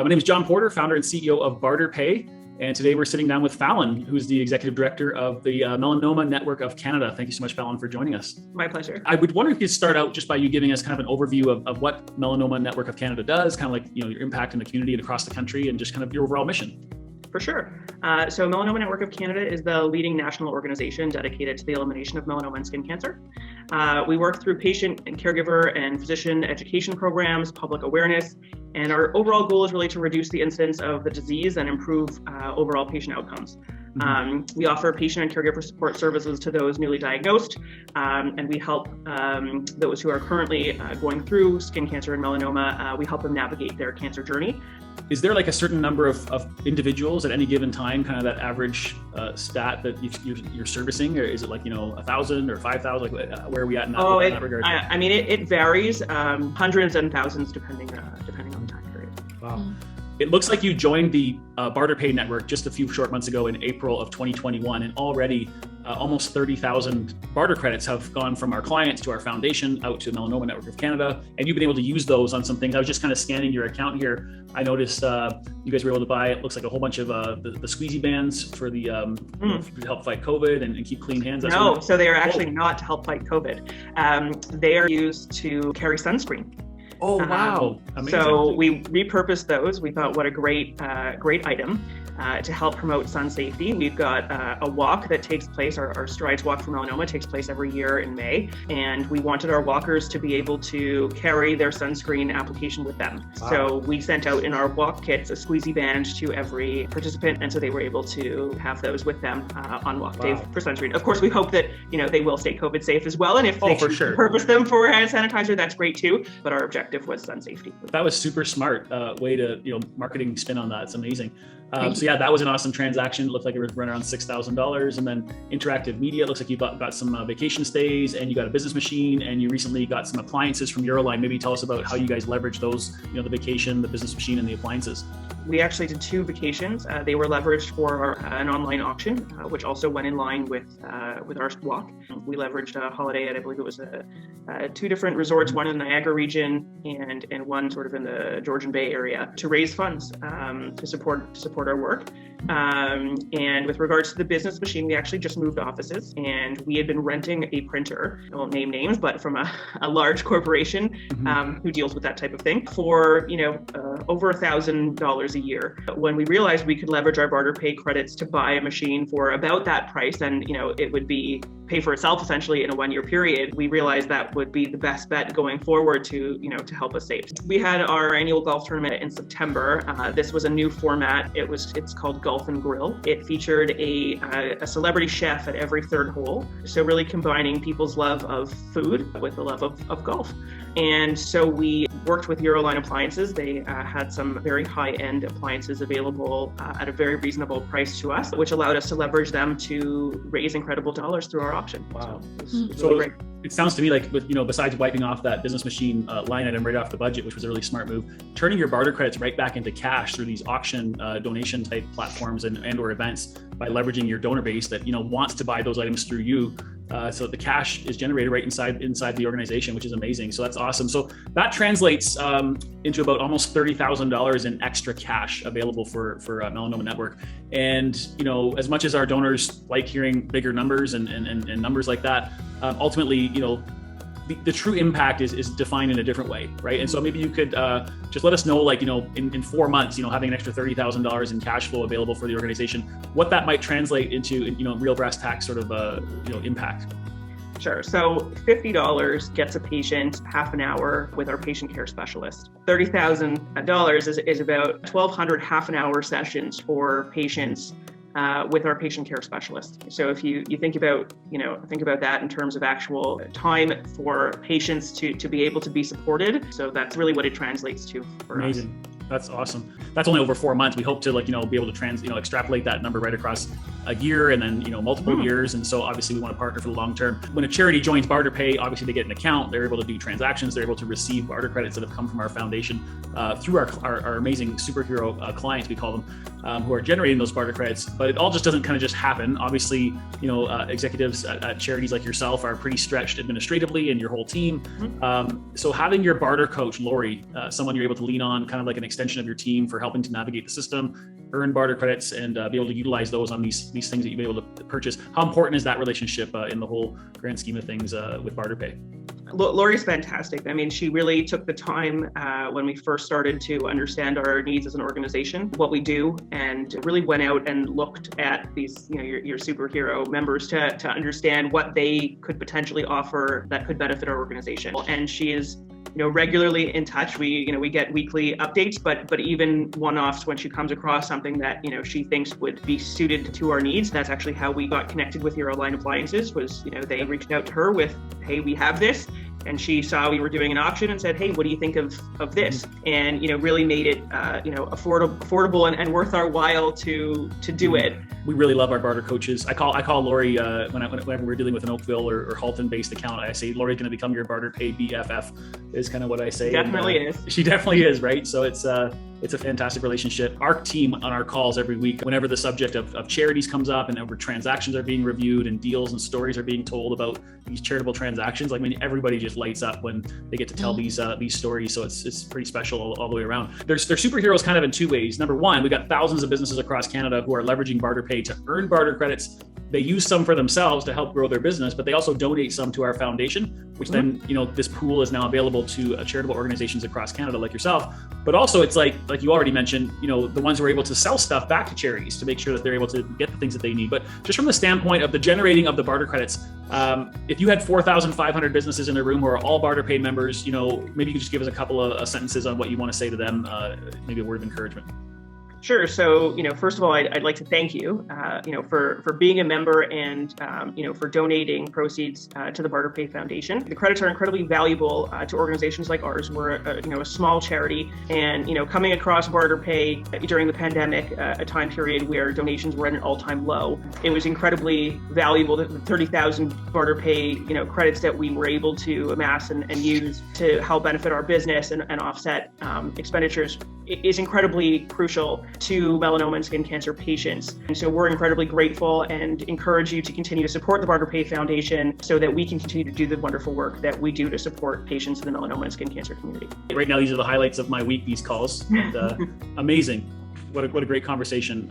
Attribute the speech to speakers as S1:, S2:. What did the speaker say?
S1: My name is John Porter, founder and CEO of BarterPay. And today we're sitting down with FALYN, who's the executive director of the Melanoma Network of Canada. Thank you so much, FALYN, for joining us.
S2: My pleasure.
S1: I would wonder if you could start out just by you giving us kind of an overview of what Melanoma Network of Canada does, kind of like, your impact in the community and across the country, and just kind of your overall mission.
S2: For sure. So Melanoma Network of Canada is the leading national organization dedicated to the elimination of melanoma and skin cancer. We work through patient and caregiver and physician education programs, public awareness, and our overall goal is really to reduce the incidence of the disease and improve overall patient outcomes. We offer patient and caregiver support services to those newly diagnosed, and we help those who are currently going through skin cancer and melanoma. We help them navigate their cancer journey.
S1: Is there like a certain number of individuals at any given time, kind of that average stat that you're servicing, or is it like 1,000 or 5,000? Like, where are we at in that regard?
S2: I mean, it varies, hundreds and thousands depending on the time period.
S1: Wow. It looks like you joined the BarterPay network just a few short months ago in April of 2021, and already almost 30,000 barter credits have gone from our clients to our foundation out to Melanoma Network of Canada, and you've been able to use those on some things. I was just kind of scanning your account here. I noticed you guys were able to buy, it looks like a whole bunch of the squeezy bands for the to help fight COVID and keep clean hands.
S2: No, so they are actually not to help fight COVID. They are used to carry sunscreen.
S1: Oh, wow. Amazing.
S2: So we repurposed those. We thought, what a great item to help promote sun safety. We've got a walk that takes place, our Strides Walk for Melanoma takes place every year in May. And we wanted our walkers to be able to carry their sunscreen application with them. Wow. So we sent out in our walk kits a squeezy band to every participant. And so they were able to have those with them on walk day for sunscreen. Of course, we hope that, they will stay COVID safe as well. And if they repurpose them for hand sanitizer, that's great too. But our objective was sun safety.
S1: That was super smart way to, marketing spin on that. It's amazing. So yeah, that was an awesome transaction. It looked like it was running around $6,000. And then interactive media, it looks like you got some vacation stays, and you got a business machine, and you recently got some appliances from Euroline. Maybe tell us about how you guys leverage those, the vacation, the business machine, and the appliances.
S2: We actually did 2 vacations. They were leveraged for an online auction, which also went in line with our walk. We leveraged a holiday at, I believe it was 2 different resorts, one in the Niagara region and one sort of in the Georgian Bay area, to raise funds to support our work. And with regards to the business machine, we actually just moved offices, and we had been renting a printer, I won't name names, but from a large corporation who deals with that type of thing for over $1,000 a year. When we realized we could leverage our BarterPay credits to buy a machine for about that price, and it would pay for itself essentially in a 1-year period, we realized that would be the best bet going forward to help us save. We had our annual golf tournament in September. This was a new format. It's called Golf and Grill. It featured a celebrity chef at every 3rd hole. So really combining people's love of food with the love of golf. And so we worked with Euroline appliances. They had some very high-end appliances available at a very reasonable price to us, which allowed us to leverage them to raise incredible dollars through our auction.
S1: Wow.
S2: So great.
S1: It sounds to me like, besides wiping off that business machine line item right off the budget, which was a really smart move, turning your barter credits right back into cash through these auction donation type platforms and or events by leveraging your donor base that wants to buy those items through you. So the cash is generated right inside the organization, which is amazing. So that's awesome. So that translates into about almost $30,000 in extra cash available for Melanoma Network. And as much as our donors like hearing bigger numbers and numbers like that, ultimately the true impact is defined in a different way, right? And so maybe you could just let us know, in 4 months, having an extra $30,000 in cash flow available for the organization, what that might translate into, real brass tacks sort of, impact.
S2: Sure. So $50 gets a patient half an hour with our patient care specialist. $30,000 is about 1,200 half an hour sessions for patients with our patient care specialist. So if you think about that in terms of actual time for patients to be able to be supported. So that's really what it translates to for
S1: Amazing. Us. That's awesome. That's only over 4 months. We hope to be able to extrapolate that number right across a year and then, multiple years. And so obviously we want to partner for the long term. When a charity joins BarterPay, obviously they get an account, they're able to do transactions, they're able to receive barter credits that have come from our foundation through our amazing superhero clients, we call them, who are generating those barter credits. But it all just doesn't kind of just happen. Obviously, executives at charities like yourself are pretty stretched administratively, and your whole team. So having your barter coach, Lori, someone you're able to lean on, kind of like an extension of your team for helping to navigate the system, earn barter credits, and be able to utilize those on these things that you'll be able to purchase. How important is that relationship in the whole grand scheme of things with BarterPay?
S2: Lori's fantastic. I mean, she really took the time when we first started to understand our needs as an organization, what we do, and really went out and looked at these, your superhero members to understand what they could potentially offer that could benefit our organization. And she is regularly in touch. We get weekly updates, but even one-offs when she comes across something that, she thinks would be suited to our needs. That's actually how we got connected with your line appliances was, they reached out to her with, hey, we have this. And she saw we were doing an auction and said, hey, what do you think of this? And, really made it, affordable and worth our while to do it.
S1: We really love our barter coaches. I call Lori whenever we're dealing with an Oakville or Halton-based account. I say Lori's going to become your BarterPay BFF is kind of what I say.
S2: Definitely is.
S1: She definitely is, right? So it's a fantastic relationship. Our team on our calls every week, whenever the subject of charities comes up and where transactions are being reviewed and deals and stories are being told about these charitable transactions, everybody just lights up when they get to tell these stories. So it's pretty special all the way around. They're superheroes kind of in two ways. Number one, we got thousands of businesses across Canada who are leveraging BarterPay to earn barter credits. They use some for themselves to help grow their business, but they also donate some to our foundation, which then, this pool is now available to charitable organizations across Canada like yourself. But also it's like you already mentioned, the ones who are able to sell stuff back to charities to make sure that they're able to get the things that they need. But just from the standpoint of the generating of the barter credits, if you had 4,500 businesses in a room who are all BarterPay members, maybe you could just give us a couple of sentences on what you want to say to them, maybe a word of encouragement.
S2: Sure. So, first of all, I'd like to thank you, for being a member and, for donating proceeds to the BarterPay Foundation. The credits are incredibly valuable to organizations like ours. We're, a small charity, and, coming across BarterPay during the pandemic, a time period where donations were at an all-time low, it was incredibly valuable. The 30,000 BarterPay, credits that we were able to amass and use to help benefit our business and offset expenditures is incredibly crucial to melanoma and skin cancer patients. And so we're incredibly grateful and encourage you to continue to support the BarterPay Foundation so that we can continue to do the wonderful work that we do to support patients in the melanoma and skin cancer community.
S1: Right now, these are the highlights of my week, these calls. And, amazing. What a great conversation.